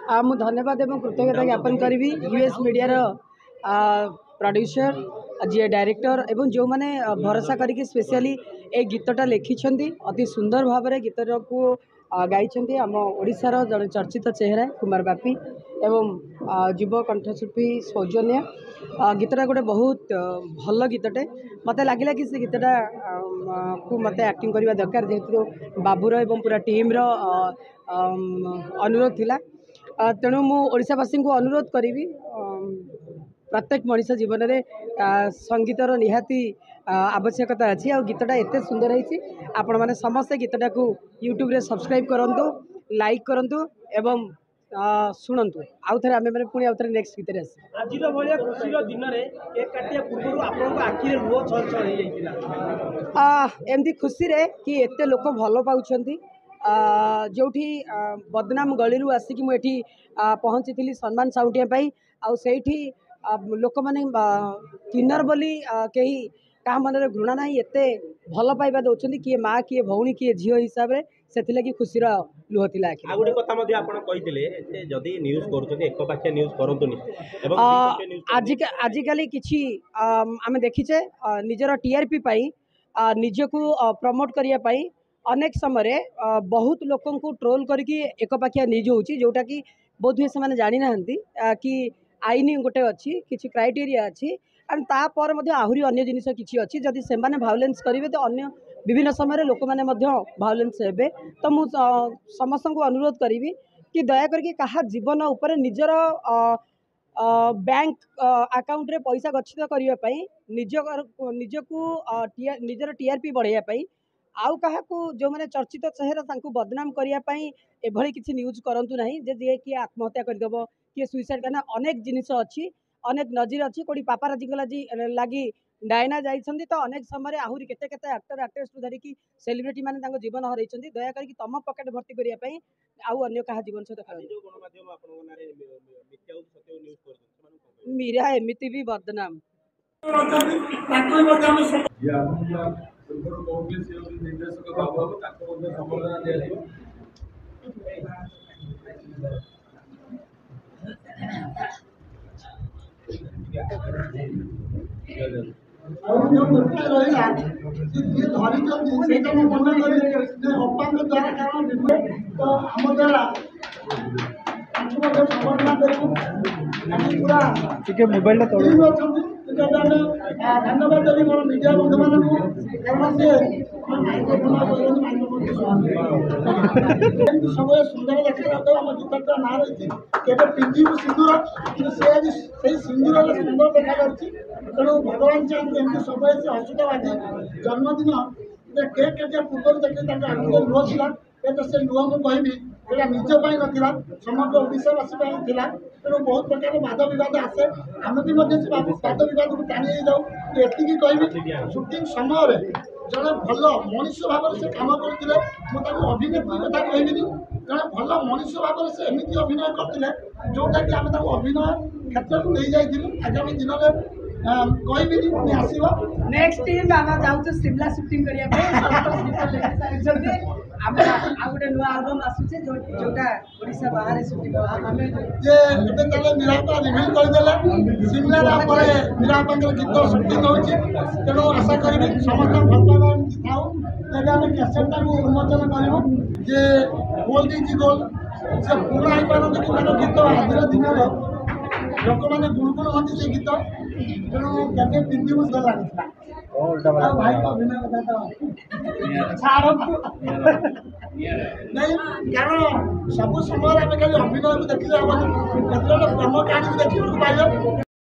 मु धन्यवाद एवं कृतज्ञता ज्ञापन करी यूएस मीडिया प्रोड्यूसर जी डायरेक्टर एवं जो मैंने भरोसा करके स्पेशली ए गीतटा लिखिं अति सुंदर भाव में गीत को गाई आम ओडिशार जड़े चर्चित चेहरा कुमार बापी एवं युव कंठशिल्पी सौजन्य गीतटा गोटे बहुत भल गीतटे मत लगे कि से गीतटा को मत एक्टिंग करने दरकार जेहेतु बाबूर एवं पूरा टीम अनुरोध थिला तेणु मु ओडिशावासी को अनुरोध करी प्रत्येक मनीष जीवन में संगीतर निहाती आवश्यकता अच्छी आ गीतटा एत सुंदर है आपण मैंने समस्ते गीतटा को यूट्यूब रे सब्सक्राइब करूँ लाइक करूँ एवं शुणु आउ थे आम पुणी आउ थे नेक्स्ट गीत आज भाया खुशी दिन में केक काटिया पूर्व आप आखिरे लुह छल छल एमती खुशी रे कि एते लोक भल पाउछंती जो बदनाम गली आसिक मुझे पहुँची थी सम्मान साउटिया आठी लोक मैंने किन्नर बोली कहीं क्या मन में घृणा ना एत भल पाइबा दौरान किए माँ किए भौणी किए झील हिसाब से से खुशी लुह थिला गोटे कथा आजिकल किसी आम देखीचे निजर टीआरपी निजको प्रमोट करने अनेक समय बहुत लोक ट्रोल करके एक पाखिया न्यूज होची जोटा कि बोध हुए से जानी ना कि आईन गोटे अच्छी किसी क्राइटेरिया अच्छी एंड तापर आहरी अन्य जिनिस किसी अच्छी जदि से भायोलेंस करेंगे तो अन्य विभिन्न समय लोक मैंने भायोलेंस हे तो मु समस्त को अनुरोध करी कि दया करके कहा जीवन उपर निजर बैंक अकाउंट रे पैसा गच्छित करने निजको निजर टीआरपी बढ़ाई आउ क्या जो मैंने चर्चित चेहरा बदनाम करने एभली किसी न्यूज करूँ ना जे किए आत्महत्या करदेव किए सुइसाइड करना अनेक जिनिस अच्छी अनेक नजीर अच्छी कोई पापाराजी लगी डायना जाइछंती तो अनेक समय आहरी केते केते एक्टर एक्ट्रेस धरिकी सेलिब्रिटी माने जीवन हरई दया करके तुम पकेट भर्ती करने आउ अन्य क्या जीवन सहित मीरा एमती भी बदनाम निर्देशक बाबू संबर्धना दिया मोबाइल धन्यवाद देवी मोर मीडिया बंधु मान कारण से सब सुंदर देखा आम गीत ना रही केवल पिंधु सिंदूर कि सिंदूर सुंदर देखा तेणु भगवान चाहते एमती सब हसुता बाजी जन्मदिन केक काटिया पूर्व देखिए आखिर लुह था तो से लुह को कहबी यहाँ निजपाई नाला समग्र ओडावासी था तेणु बहुत प्रकार वाद बद आसे आम भी वाद बद को टाणी जाऊ एति कहबी सुटिंग समय जड़े भल मनीष भाव से कम करते अभिनेत्री कथा कहबी जड़े भल मनीष भाव से एमती अभिनय करते जोटा कि आम अभिनय क्षेत्र को ले जाइलु आगामी दिन में कहबी आसव नेक्स्ट टीम आम जाऊँ शिमला शूटिंग करने गोटे नुआ आलबम आसूचे जोटा ओडिशा बाहर शूटिंग मीरापा रिविल करदे शिमला मीरापा गीत शूटिंग होती तेणु आशा करी समस्त भल पाइबा था तेज आम कैसेटा को उन्मोचन करूँ जे गोल दी गोल से पुणा हो पारती कि गीत आज दिन लोक मैंने गुणगुण हाँ से गीत तेणु केवे पिंधु सुंदर लगा भाई अभिनय कथा नहीं कारण सब समय आम खाली अभिनय को देखिले हम प्रेम कहानी देखा पाइल